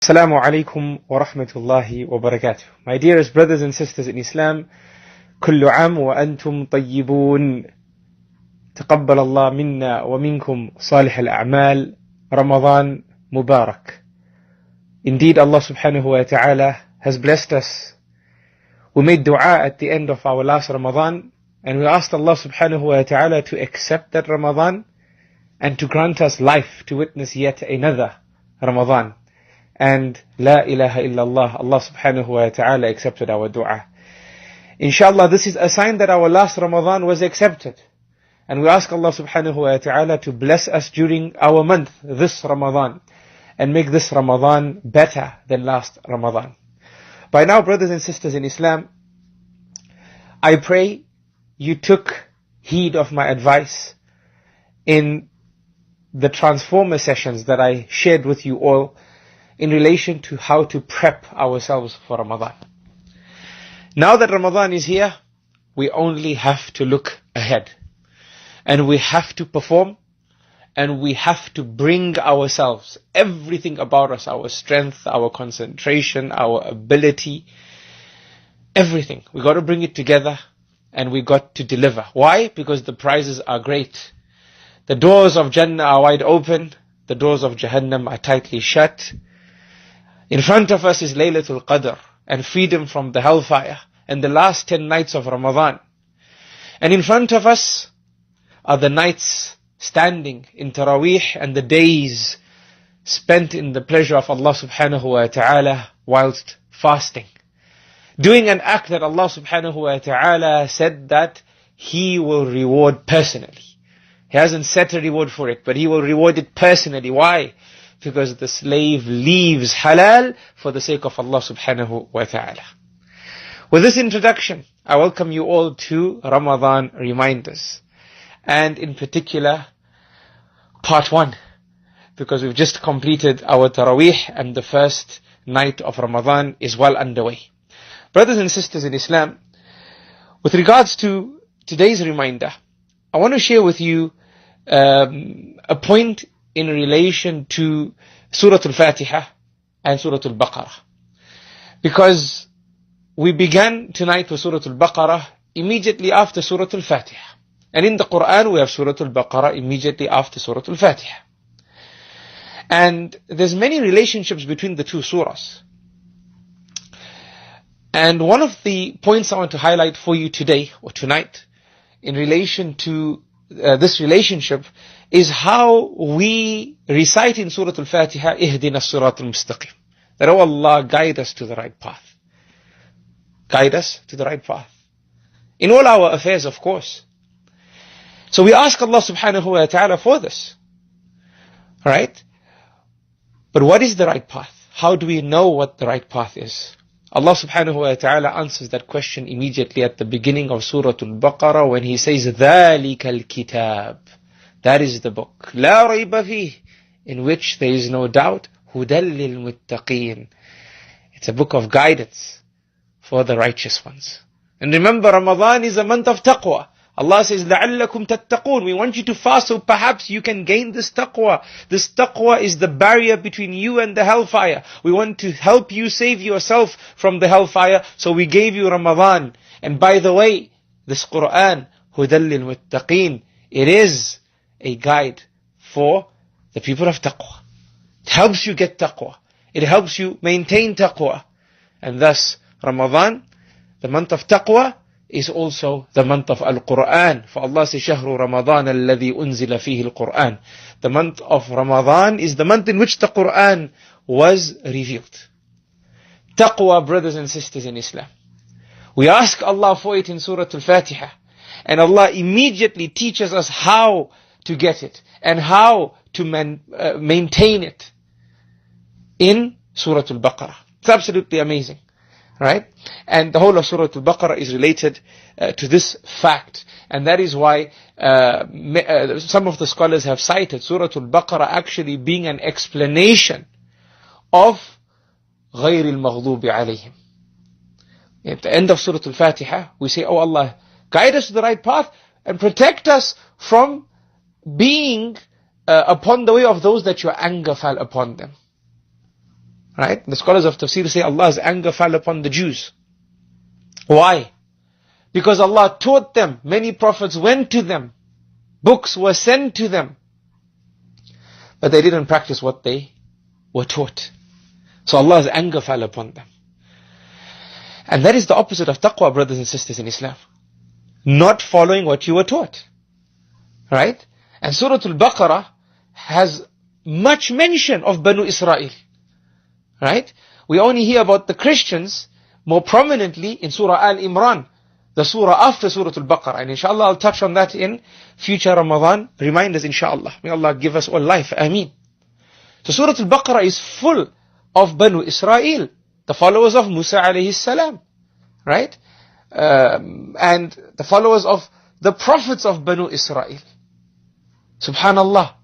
Assalamu alaikum wa rahmatullahi wa barakatuh. My dearest brothers and sisters in Islam, kullu am wa antum tayyibun. تقبل الله منا ومنكم صالح الأعمال. Ramadan Mubarak. Indeed, Allah subhanahu wa ta'ala has blessed us. We made dua at the end of our last Ramadan, and we asked Allah subhanahu wa ta'ala to accept that Ramadan and to grant us life to witness yet another Ramadan. And La ilaha illallah, Allah subhanahu wa ta'ala accepted our dua. Inshallah, this is a sign that our last Ramadan was accepted. And we ask Allah subhanahu wa ta'ala to bless us during our month, this Ramadan, and make this Ramadan better than last Ramadan. By now, brothers and sisters in Islam, I pray you took heed of my advice in the transformer sessions that I shared with you all in relation to how to prep ourselves for Ramadan. Now that Ramadan is here, we only have to look ahead. And we have to perform, and we have to bring ourselves, everything about us, our strength, our concentration, our ability, everything. We got to bring it together, and we got to deliver. Why? Because the prizes are great. The doors of Jannah are wide open, the doors of Jahannam are tightly shut. In front of us is Laylatul Qadr, and freedom from the hellfire, and the last 10 nights of Ramadan. And in front of us are the nights standing in Taraweeh and the days spent in the pleasure of Allah subhanahu wa ta'ala whilst fasting. Doing an act that Allah subhanahu wa ta'ala said that He will reward personally. He hasn't set a reward for it, but He will reward it personally. Why? Because the slave leaves halal for the sake of Allah subhanahu wa ta'ala. With this introduction, I welcome you all to Ramadan Reminders. And in particular, part 1. Because we've just completed our Taraweeh and the first night of Ramadan is well underway. Brothers and sisters in Islam, with regards to today's reminder, I want to share with you a point in relation to Surah Al-Fatiha and Surah Al-Baqarah. Because we began tonight with Surah Al-Baqarah immediately after Surah Al-Fatiha. And in the Qur'an we have Surah Al-Baqarah immediately after Surah Al-Fatiha. And there's many relationships between the two surahs. And one of the points I want to highlight for you today or tonight in relation to this relationship is how we recite in Surah Al-Fatiha, Ihdina as-Sirat al-Mustaqim. That, oh Allah, guide us to the right path. Guide us to the right path. In all our affairs, of course. So we ask Allah subhanahu wa ta'ala for this. Right? But what is the right path? How do we know what the right path is? Allah subhanahu wa ta'ala answers that question immediately at the beginning of Surah Al-Baqarah when He says, ذَلِكَ الْكِتَابِ. That is the book. لَا رَيْبَ فِيهِ. In which there is no doubt. هُدًى لِلْمُتَّقِينَ. It's a book of guidance for the righteous ones. And remember, Ramadan is a month of taqwa. Allah says, لَعَلَّكُمْ تَتَّقُونَ. We want you to fast so perhaps you can gain this taqwa. This taqwa is the barrier between you and the hellfire. We want to help you save yourself from the hellfire. So we gave you Ramadan. And by the way, this Qur'an, هُدًى لِلْمُتَّقِينَ, it is a guide for the people of taqwa. It helps you get taqwa. It helps you maintain taqwa. And thus, Ramadan, the month of taqwa, is also the month of Al-Qur'an. For Allah says, شَهْرُ رَمَضَانَ الَّذِي أُنزِلَ فِيهِ الْقُرْآنِ. The month of Ramadan is the month in which the Qur'an was revealed. Taqwa, brothers and sisters in Islam. We ask Allah for it in Surah Al-Fatiha. And Allah immediately teaches us how to get it and how to maintain it in Surah Al-Baqarah. It's absolutely amazing. Right? And the whole of Surah Al-Baqarah is related to this fact. And that is why some of the scholars have cited Surah Al-Baqarah actually being an explanation of غَيْرِ الْمَغْضُوبِ عَلَيْهِمْ. At the end of Surah Al-Fatiha, we say, oh Allah, guide us to the right path and protect us from being upon the way of those that your anger fell upon them. Right? The scholars of tafsir say Allah's anger fell upon the Jews. Why? Because Allah taught them, many prophets went to them, books were sent to them, but they didn't practice what they were taught. So Allah's anger fell upon them. And that is the opposite of taqwa, brothers and sisters in Islam. Not following what you were taught. Right? And Surah Al-Baqarah has much mention of Banu Israel. Right? We only hear about the Christians more prominently in Surah Al-Imran, the surah after Surah Al-Baqarah. And inshallah I'll touch on that in future Ramadan reminders, inshallah. May Allah give us all life. Ameen. So Surah Al-Baqarah is full of Banu Israel, the followers of Musa alayhi salam. Right? And the followers of the prophets of Banu Israel. Subhanallah.